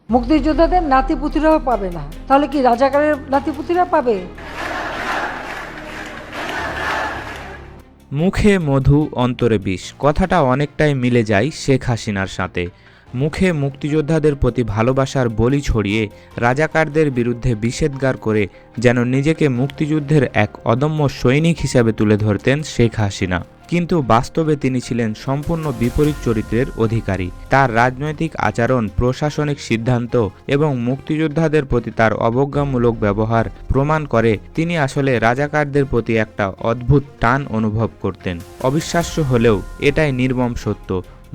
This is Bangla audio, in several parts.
মুক্তিযোদ্ধাদের নাতিপুতিরাও পাবে না, তাহলে কি রাজাকারের নাতিপুতিরা পাবে? মুখে মধু অন্তরে বিষ, কথাটা অনেকটাই মিলে যায় শেখ হাসিনার সাথে। মুখে মুক্তিযোদ্ধাদের প্রতি ভালোবাসার বলি ছড়িয়ে রাজাকারদের বিরুদ্ধে বিষেধগার করে যেন নিজেকে মুক্তিযুদ্ধের এক অদম্য সৈনিক হিসাবে তুলে ধরতেন শেখ হাসিনা। কিন্তু বাস্তবে তিনি ছিলেন সম্পূর্ণ বিপরীত চরিত্রের অধিকারী। তার রাজনৈতিক আচরণ, প্রশাসনিক সিদ্ধান্ত এবং মুক্তিযোদ্ধাদের প্রতি তার অবজ্ঞামূলক ব্যবহার প্রমাণ করে তিনি আসলে রাজাকারদের প্রতি একটা অদ্ভুত টান অনুভব করতেন। অবিশ্বাস্য হলেও এটাই নির্মম সত্য।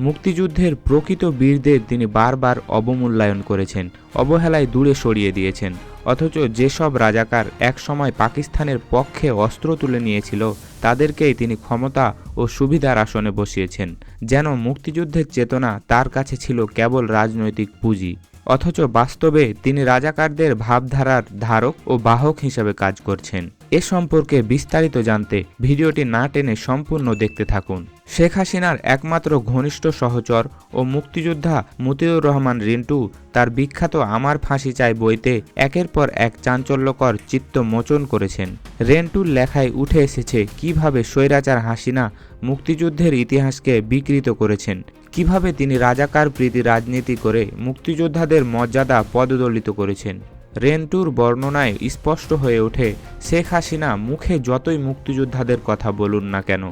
মুক্তিযুদ্ধের প্রকৃত বীরদের তিনি বারবার অবমূল্যায়ন করেছেন, অবহেলায় দূরে সরিয়ে দিয়েছেন। অথচ যেসব রাজাকার একসময় পাকিস্তানের পক্ষে অস্ত্র তুলে নিয়েছিল তাদেরকেই তিনি ক্ষমতা ও সুবিধার আসনে বসিয়েছেন, যেন মুক্তিযুদ্ধের চেতনা তার কাছে ছিল কেবল রাজনৈতিক পুঁজি। অথচ বাস্তবে তিনি রাজাকারদের ভাবধারার ধারক ও বাহক হিসেবে কাজ করছেন। এ সম্পর্কে বিস্তারিত জানতে ভিডিওটি না টেনে সম্পূর্ণ দেখতে থাকুন। শেখ হাসিনার একমাত্র ঘনিষ্ঠ সহচর ও মুক্তিযোদ্ধা মতিউর রহমান রিন্টু তার বিখ্যাত আমার ফাঁসি চাই বইতে একের পর এক চাঞ্চল্যকর চিত্র মোচন করেছেন। রেন্টুর লেখায় উঠে এসেছে কিভাবে স্বৈরাচার হাসিনা মুক্তিযুদ্ধের ইতিহাসকে বিকৃত করেছেন, কিভাবে তিনি রাজাকার প্রীতি রাজনীতি করে মুক্তিযোদ্ধাদের মর্যাদা পদদলিত করেছেন। রেন্টুর বর্ণনায় স্পষ্ট হয়ে ওঠে শেখ হাসিনা মুখে যতই মুক্তিযোদ্ধাদের কথা বলুন না কেন,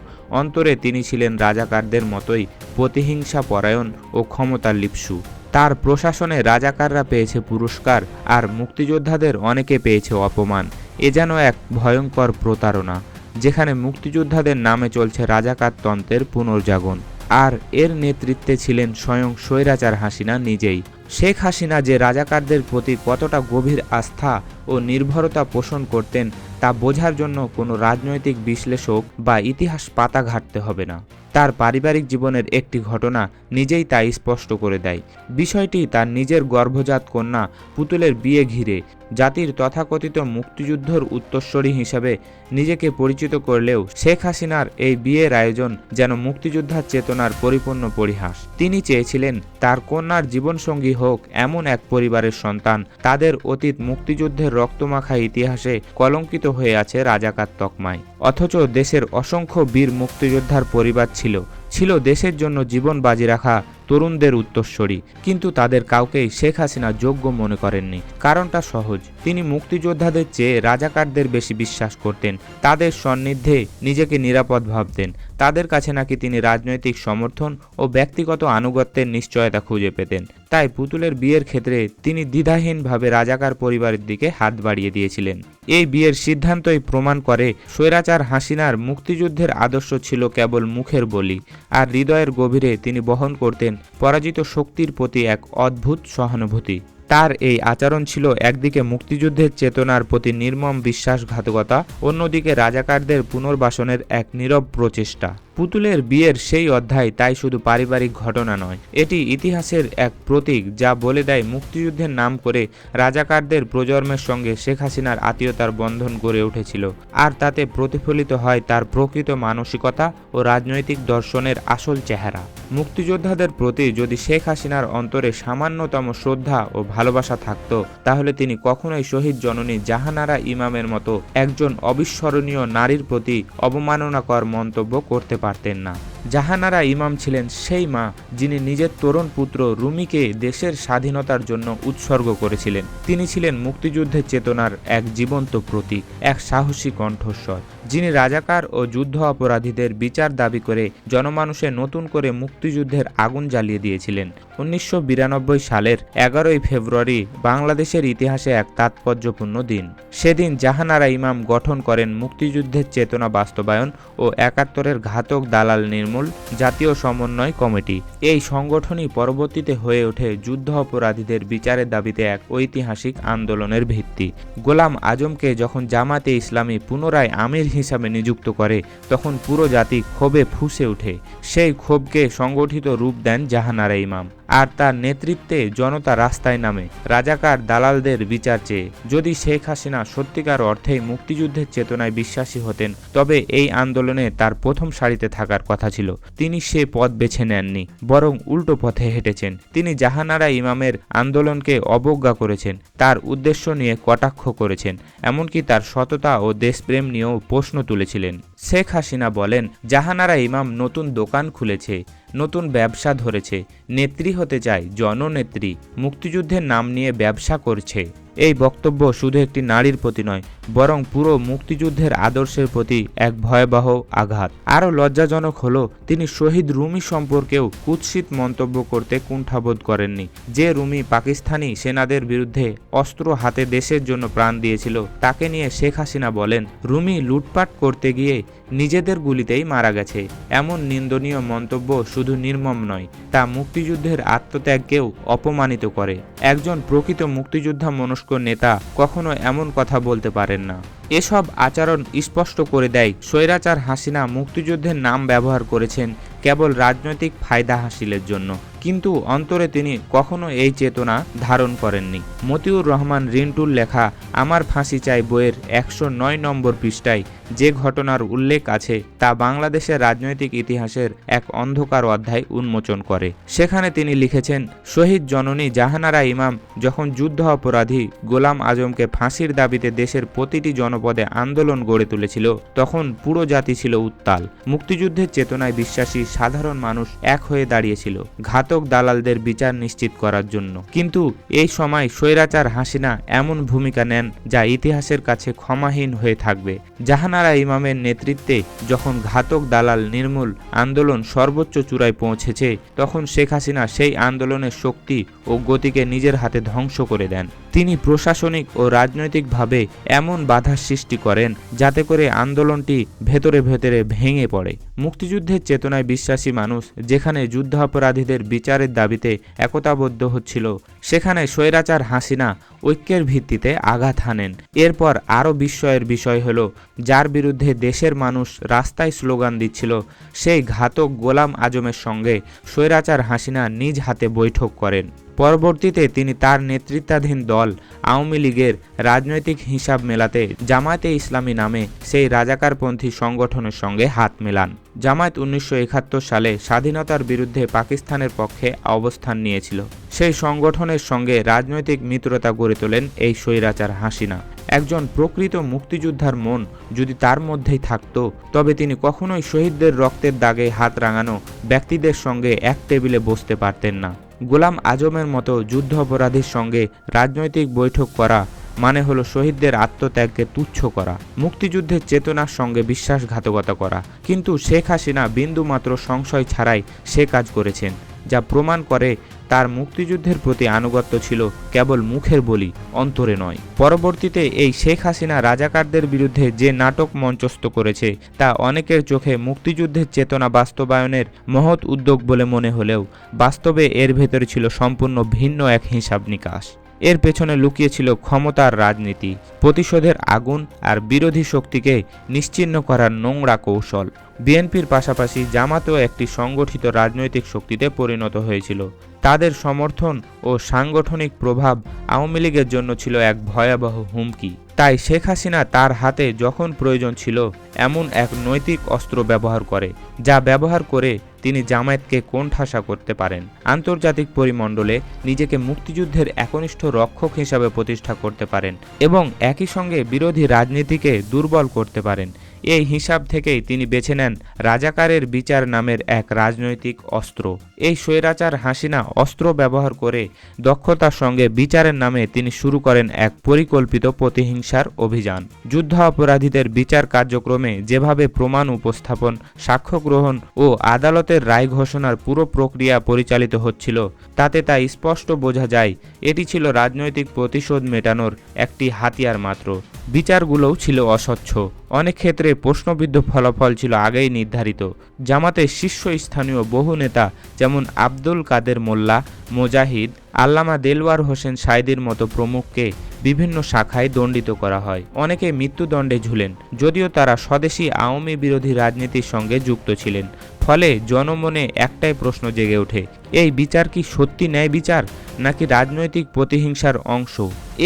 অন্তরে তিনি ছিলেন রাজাকারদের মতোই প্রতিহিংসা পরায়ণ ও ক্ষমতার লিপ্সু। তার প্রশাসনে রাজাকাররা পেয়েছে পুরস্কার আর মুক্তিযোদ্ধাদের অনেকে পেয়েছে অপমান। এ যেন এক ভয়ঙ্কর প্রতারণা, যেখানে মুক্তিযোদ্ধাদের নামে চলছে রাজাকারতন্ত্রের পুনর্জাগরণ। আর এর নেতৃত্বে ছিলেন স্বয়ং স্বৈরাচার হাসিনা নিজেই। শেখ হাসিনা যে রাজাকারদের প্রতি কতটা গভীর আস্থা ও নির্ভরতা পোষণ করতেন তা বোঝার জন্য কোনো রাজনৈতিক বিশ্লেষক বা ইতিহাস পাতা ঘাঁটতে হবে না। তার পারিবারিক জীবনের একটি ঘটনা নিজেই তা স্পষ্ট করে দেয়। বিষয়টি তার নিজের গর্ভজাত কন্যা পুতুলের বিয়ে ঘিরে। জাতির তথাকথিত মুক্তিযুদ্ধের উত্তরসূরি হিসাবে নিজেকে পরিচিত করলেও শেখ হাসিনার এই বিয়ের আয়োজন যেন মুক্তিযোদ্ধার চেতনার পরিপূর্ণ পরিহাস। তিনি চেয়েছিলেন তার কন্যার জীবনসঙ্গী হোক এমন এক পরিবারের সন্তান, তাদের অতীত মুক্তিযুদ্ধের রক্তমাখা ইতিহাসে কলঙ্কিত হয়ে আছে রাজাকার তকমায়। অথচ দেশের অসংখ্য বীর মুক্তিযোদ্ধার পরিবার ছিল দেশের জন্য জীবন বাজি রাখা তরুণদের উত্তরসূরি, কিন্তু তাদের কাউকেই শেখ হাসিনা যোগ্য মনে করেননি। কারণটা সহজ, তিনি মুক্তিযোদ্ধাদের চেয়ে রাজাকারদের বেশি বিশ্বাস করতেন, তাদের সান্নিধ্যে নিজেকে নিরাপদ ভাবতেন। তাদের কাছে নাকি তিনি রাজনৈতিক সমর্থন ও ব্যক্তিগত আনুগত্যের নিশ্চয়তা খুঁজে পেতেন। তাই পুতুলের বিয়ের ক্ষেত্রে তিনি দ্বিধাহীনভাবে রাজাকার পরিবারের দিকে হাত বাড়িয়ে দিয়েছিলেন। এই বিয়ের সিদ্ধান্তই প্রমাণ করে স্বৈরাচার হাসিনার মুক্তিযুদ্ধের আদর্শ ছিল কেবল মুখের বলি, আর হৃদয়ের গভীরে তিনি বহন করতেন পরাজিত শক্তির প্রতি এক অদ্ভুত সহানুভূতি। তার এই আচরণ ছিল একদিকে মুক্তিযুদ্ধের চেতনার প্রতি নির্মম বিশ্বাসঘাতকতা, অন্যদিকে রাজাকারদের পুনর্বাসনের এক নীরব প্রচেষ্টা। পুতুলের বিয়ের সেই অধ্যায় তাই শুধু পারিবারিক ঘটনা নয়, এটি ইতিহাসের এক প্রতীক যা বলে দেয় মুক্তিযুদ্ধের নাম করে রাজাকারদের প্রজন্মের সঙ্গে শেখ হাসিনার আত্মীয়তার বন্ধন গড়ে উঠেছিল, আর তাতে প্রতিফলিত হয় তার প্রকৃত মানসিকতা ও রাজনৈতিক দর্শনের আসল চেহারা। মুক্তিযোদ্ধাদের প্রতি যদি শেখ হাসিনার অন্তরে সামান্যতম শ্রদ্ধা ও ভালোবাসা থাকত, তাহলে তিনি কখনোই শহীদ জননী জাহানারা ইমামের মতো একজন অবিস্মরণীয় নারীর প্রতি অবমাননাকর মন্তব্য করতে পারতেন না। জাহানারা ইমাম ছিলেন সেই মা যিনি নিজের তরুণ পুত্র রুমিকে দেশের স্বাধীনতার জন্য উৎসর্গ করেছিলেন। তিনি ছিলেন মুক্তিযুদ্ধের চেতনার এক জীবন্ত প্রতীক, এক সাহসী কণ্ঠস্বর, যিনি রাজাকার ও যুদ্ধ অপরাধীদের বিচার দাবি করে জনমানুষে নতুন করে মুক্তিযুদ্ধের আগুন জ্বালিয়ে দিয়েছিলেন। 1992 সালের 11ই ফেব্রুয়ারি বাংলাদেশের ইতিহাসে এক তাৎপর্যপূর্ণ দিন। সেদিন জাহানারা ইমাম গঠন করেন মুক্তিযুদ্ধের চেতনা বাস্তবায়ন ও 71-এর ঘাতক দালাল নির্মূল জাতীয় সমন্বয় কমিটি। এই সংগঠনই পরবর্তীতে হয়ে ওঠে যুদ্ধ অপরাধীদের বিচারের দাবিতে এক ঐতিহাসিক আন্দোলনের ভিত্তি। গোলাম আজমকে যখন জামাতে ইসলামী পুনরায় আমির হিসাবে নিযুক্ত করে, তখন পুরো জাতি ক্ষোভে ফুঁসে ওঠে। সেই ক্ষোভকে সংগঠিত রূপ দেন জাহানারা ইমাম। আর তার নেতৃত্বে জনতা রাস্তায় নামে রাজাকার দালালদের বিচার চেয়ে। যদি শেখ হাসিনা সত্যিকার অর্থেই মুক্তিযুদ্ধের চেতনায় বিশ্বাসী হতেন তবে এই আন্দোলনে তার প্রথম সারিতে থাকার কথা ছিল। তিনি সে পথ বেছে নেননি, বরং উল্টো পথে হেঁটেছেন। তিনি জাহানারা ইমামের আন্দোলনকে অবজ্ঞা করেছেন, তার উদ্দেশ্য নিয়ে কটাক্ষ করেছেন, এমনকি তার সততা ও দেশপ্রেম নিয়েও প্রশ্ন তুলেছিলেন। শেখ হাসিনা বলেন, জাহানারা ইমাম নতুন দোকান খুলেছে, নতুন ব্যবসা ধরেছে, নেত্রী হতে চায়, জননেত্রী, মুক্তিযুদ্ধের নাম নিয়ে ব্যবসা করছে। এই বক্তব্য শুধু একটি নারীর প্রতি নয়, বরং পুরো মুক্তিযুদ্ধের আদর্শের প্রতি এক ভয়াবহ আঘাত। আরও লজ্জাজনক হলো তিনি শহীদ রুমি সম্পর্কেও কুৎসিত মন্তব্য করতে কুণ্ঠাবোধ করেননি। যে রুমি পাকিস্তানি সেনাদের বিরুদ্ধে অস্ত্র হাতে দেশের জন্য প্রাণ দিয়েছিল, তাকে নিয়ে শেখ হাসিনা বলেন, রুমি লুটপাট করতে গিয়ে নিজেদের গুলিতেই মারা গেছে। এমন নিন্দনীয় মন্তব্য শুধু নির্মম নয়, তা মুক্তিযুদ্ধের আত্মত্যাগকেও অপমানিত করে। একজন প্রকৃত মুক্তিযোদ্ধা মনস্ক নেতা কখনো এমন কথা বলতে পারেন না। এসব আচরণ স্পষ্ট করে দেয় স্বৈরাচার হাসিনা মুক্তিযুদ্ধের নাম ব্যবহার করেছেন কেবল রাজনৈতিক ফায়দা হাসিলের জন্য, কিন্তু অন্তরে তিনি কখনো এই চেতনা ধারণ করেননি। মতিউর রহমান রিন্টুর লেখা আমার ফাঁসি চাই বইয়ের 109 নম্বর পৃষ্ঠায় যে ঘটনার উল্লেখ আছে তা বাংলাদেশের রাজনৈতিক ইতিহাসের এক অন্ধকার অধ্যায় উন্মোচন করে। সেখানে তিনি লিখেছেন, শহীদ জননী জাহানারা ইমাম যখন যুদ্ধ অপরাধী গোলাম আজমকে ফাঁসির দাবিতে দেশের প্রতিটি জনপদে আন্দোলন গড়ে তুলেছিল, তখন পুরো জাতি ছিল উত্তাল। মুক্তিযুদ্ধের চেতনায় বিশ্বাসী সাধারণ মানুষ এক হয়ে দাঁড়িয়েছিল ঘাতক দালালদের বিচার নিশ্চিত করার জন্য। কিন্তু এই সময় স্বৈরাচার হাসিনা এমন ভূমিকা নেন যা ইতিহাসের কাছে ক্ষমাহীন হয়ে থাকবে। জাহানারা ইমামের নেতৃত্বে যখন ঘাতক দালাল নির্মূল আন্দোলন সর্বোচ্চ চূড়ায় পৌঁছেছে, তখন শেখ হাসিনা সেই আন্দোলনের শক্তি ও গতিকে নিজের হাতে ধ্বংস করে দেন। তিনি প্রশাসনিক ও রাজনৈতিকভাবে এমন বাধার সৃষ্টি করেন যাতে করে আন্দোলনটি ভেতরে ভেতরে ভেঙে পড়ে। মুক্তিযুদ্ধের চেতনায় বিশ্বাসী মানুষ যেখানে যুদ্ধাপরাধীদের বিচারের দাবিতে একতাবদ্ধ হচ্ছিল, সেখানে স্বৈরাচার হাসিনা ঐক্যের ভিত্তিতে আঘাত হানেন। এরপর আরও বিস্ময়ের বিষয় হলো, যার বিরুদ্ধে দেশের মানুষ রাস্তায় স্লোগান দিচ্ছিল, সেই ঘাতক গোলাম আজমের সঙ্গে স্বৈরাচার হাসিনা নিজ হাতে বৈঠক করেন। পরবর্তীতে তিনি তার নেতৃত্বাধীন দল আওয়ামী লীগের রাজনৈতিক হিসাব মেলাতে জামায়াতে ইসলামী নামে সেই রাজাকারপন্থী সংগঠনের সঙ্গে হাত মেলান। জামায়াত 1971 সালে স্বাধীনতার বিরুদ্ধে পাকিস্তানের পক্ষে অবস্থান নিয়েছিল। সেই সংগঠনের সঙ্গে রাজনৈতিক মিত্রতা গড়ে তোলেন এই স্বৈরাচার হাসিনা। একজন প্রকৃত মুক্তিযোদ্ধার মন যদি তার মধ্যেই থাকত, তবে তিনি কখনোই শহীদদের রক্তের দাগে হাত রাঙানো ব্যক্তিদের সঙ্গে এক টেবিলে বসতে পারতেন না। গোলাম আজমের মতো যুদ্ধ অপরাধীর সঙ্গে রাজনৈতিক বৈঠক করা মানে হলো শহীদদের আত্মত্যাগকে তুচ্ছ করা, মুক্তিযুদ্ধের চেতনার সঙ্গে বিশ্বাসঘাতকতা করা। কিন্তু শেখ হাসিনা বিন্দুমাত্র সংশয় ছাড়াই সে কাজ করেছেন, যা প্রমাণ করে তার মুক্তিযুদ্ধের প্রতি আনুগত্য ছিল কেবল মুখের বলি, অন্তরে নয়। পরবর্তীতে এই শেখ হাসিনা রাজাকারদের বিরুদ্ধে যে নাটক মঞ্চস্থ করেছে তা অনেকের চোখে মুক্তিযুদ্ধের চেতনা বাস্তবায়নের মহৎ উদ্যোগ বলে মনে হলেও বাস্তবে এর ভেতরে ছিল সম্পূর্ণ ভিন্ন এক হিসাব নিকাশ। এর পেছনে লুকিয়েছিল ক্ষমতার রাজনীতি, প্রতিশোধের আগুন আর বিরোধী শক্তিকে নিশ্চিহ্ন করার নোংরা কৌশল। বিএনপির পাশাপাশি জামাতও একটি সংগঠিত রাজনৈতিক শক্তিতে পরিণত হয়েছিল। তাদের সমর্থন ও সাংগঠনিক প্রভাব আওয়ামী লীগের জন্য ছিল এক ভয়াবহ হুমকি। তাই শেখ হাসিনা তার হাতে যখন প্রয়োজন ছিল এমন এক নৈতিক অস্ত্র ব্যবহার করে, যা ব্যবহার করে তিনি জামায়াতকে কোণঠাসা করতে পারেন, আন্তর্জাতিক পরিমণ্ডলে নিজেকে মুক্তিযুদ্ধের একনিষ্ঠ রক্ষক হিসাবে প্রতিষ্ঠা করতে পারেন এবং একই সঙ্গে বিরোধী রাজনীতিকে দুর্বল করতে পারেন। এই হিসাব থেকেই তিনি বেছে নেন রাজাকারের বিচার নামের এক রাজনৈতিক অস্ত্র। এই স্বৈরাচার হাসিনা অস্ত্র ব্যবহার করে দক্ষতার সঙ্গে বিচারের নামে তিনি শুরু করেন এক পরিকল্পিত প্রতিহিংসার অভিযান। যুদ্ধ অপরাধীদের বিচার কার্যক্রমে যেভাবে প্রমাণ উপস্থাপন, সাক্ষ্য গ্রহণ ও আদালতের রায় ঘোষণার পুরো প্রক্রিয়া পরিচালিত হচ্ছিল, তাতে তা স্পষ্ট বোঝা যায় এটি ছিল রাজনৈতিক প্রতিশোধ মেটানোর একটি হাতিয়ার মাত্র। বিচারগুলোও ছিল অস্বচ্ছ, অনেক ক্ষেত্রে প্রশ্নবিদ্ধ ফলাফল ছিল আগেই নির্ধারিত। জামাতের শীর্ষস্থানীয় বহু নেতা যেমন আব্দুল কাদের মোল্লা, মুজাহিদ, আল্লামা দেলওয়ার হোসেন সাঈদীর মতো প্রমুখকে বিভিন্ন শাখায় দণ্ডিত করা হয়, অনেকে মৃত্যুদণ্ডে ঝুলেন, যদিও তারা স্বদেশী আওয়ামী বিরোধী রাজনীতির সঙ্গে যুক্ত ছিলেন। ফলে জনমনে একটাই প্রশ্ন জেগে ওঠে, এই বিচার কি সত্যি ন্যায় বিচার নাকি রাজনৈতিক প্রতিহিংসার অংশ?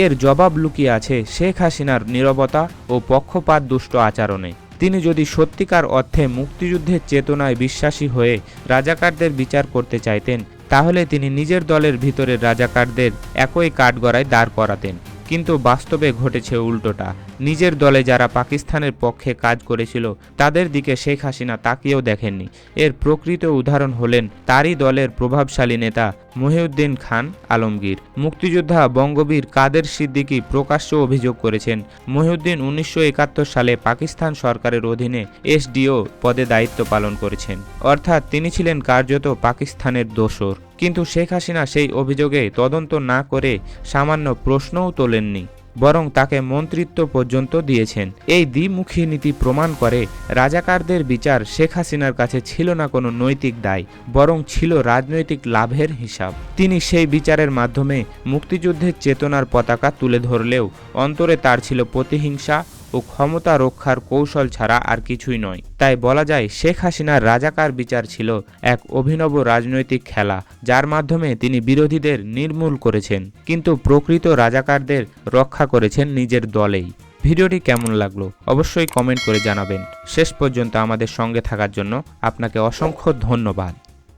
এর জবাব লুকিয়ে আছে শেখ হাসিনার নীরবতা ও পক্ষপাত দুষ্ট আচরণে। তিনি যদি সত্যিকার অর্থে মুক্তিযুদ্ধের চেতনায় বিশ্বাসী হয়ে রাজাকারদের বিচার করতে চাইতেন, তাহলে তিনি নিজের দলের ভিতরের রাজাকারদের একই কাঠগড়ায় দাঁড় করাতেন। কিন্তু বাস্তবে ঘটেছে উল্টোটা। নিজের দলে যারা পাকিস্তানের পক্ষে কাজ করেছিল তাদের দিকে শেখ হাসিনা তাকিয়েও দেখেননি। এর প্রকৃত উদাহরণ হলেন তারই দলের প্রভাবশালী নেতা মহিউদ্দিন খান আলমগীর। মুক্তিযোদ্ধা বঙ্গবীর কাদের সিদ্দিকী প্রকাশ্য অভিযোগ করেছেন, মহিউদ্দিন 1971 সালে পাকিস্তান সরকারের অধীনে এসডিও পদে দায়িত্ব পালন করেছেন, অর্থাৎ তিনি ছিলেন কার্যত পাকিস্তানের দোসর। কিন্তু শেখ হাসিনা সেই অভিযোগে তদন্ত না করে সামান্য প্রশ্নও তোলেননি, বরং তাকে মন্ত্রিত্ব পর্যন্ত দিয়েছেন। এই দ্বিমুখী নীতি প্রমাণ করে রাজাকারদের বিচার শেখ হাসিনার কাছে ছিল না কোনো নৈতিক দায়, বরং ছিল রাজনৈতিক লাভের হিসাব। তিনি সেই বিচারের মাধ্যমে মুক্তিযুদ্ধের চেতনার পতাকা তুলে ধরলেও অন্তরে তার ছিল প্রতিহিংসা ও ক্ষমতা রক্ষার কৌশল ছাড়া আর কিছুই নয়। তাই বলা যায় শেখ হাসিনার রাজাকার বিচার ছিল এক অভিনব রাজনৈতিক খেলা, যার মাধ্যমে তিনি বিরোধীদের নির্মূল করেছেন, কিন্তু প্রকৃত রাজাকারদের রক্ষা করেছেন নিজের দলেই। ভিডিওটি কেমন লাগলো অবশ্যই কমেন্ট করে জানাবেন। শেষ পর্যন্ত আমাদের সঙ্গে থাকার জন্য আপনাকে অসংখ্য ধন্যবাদ।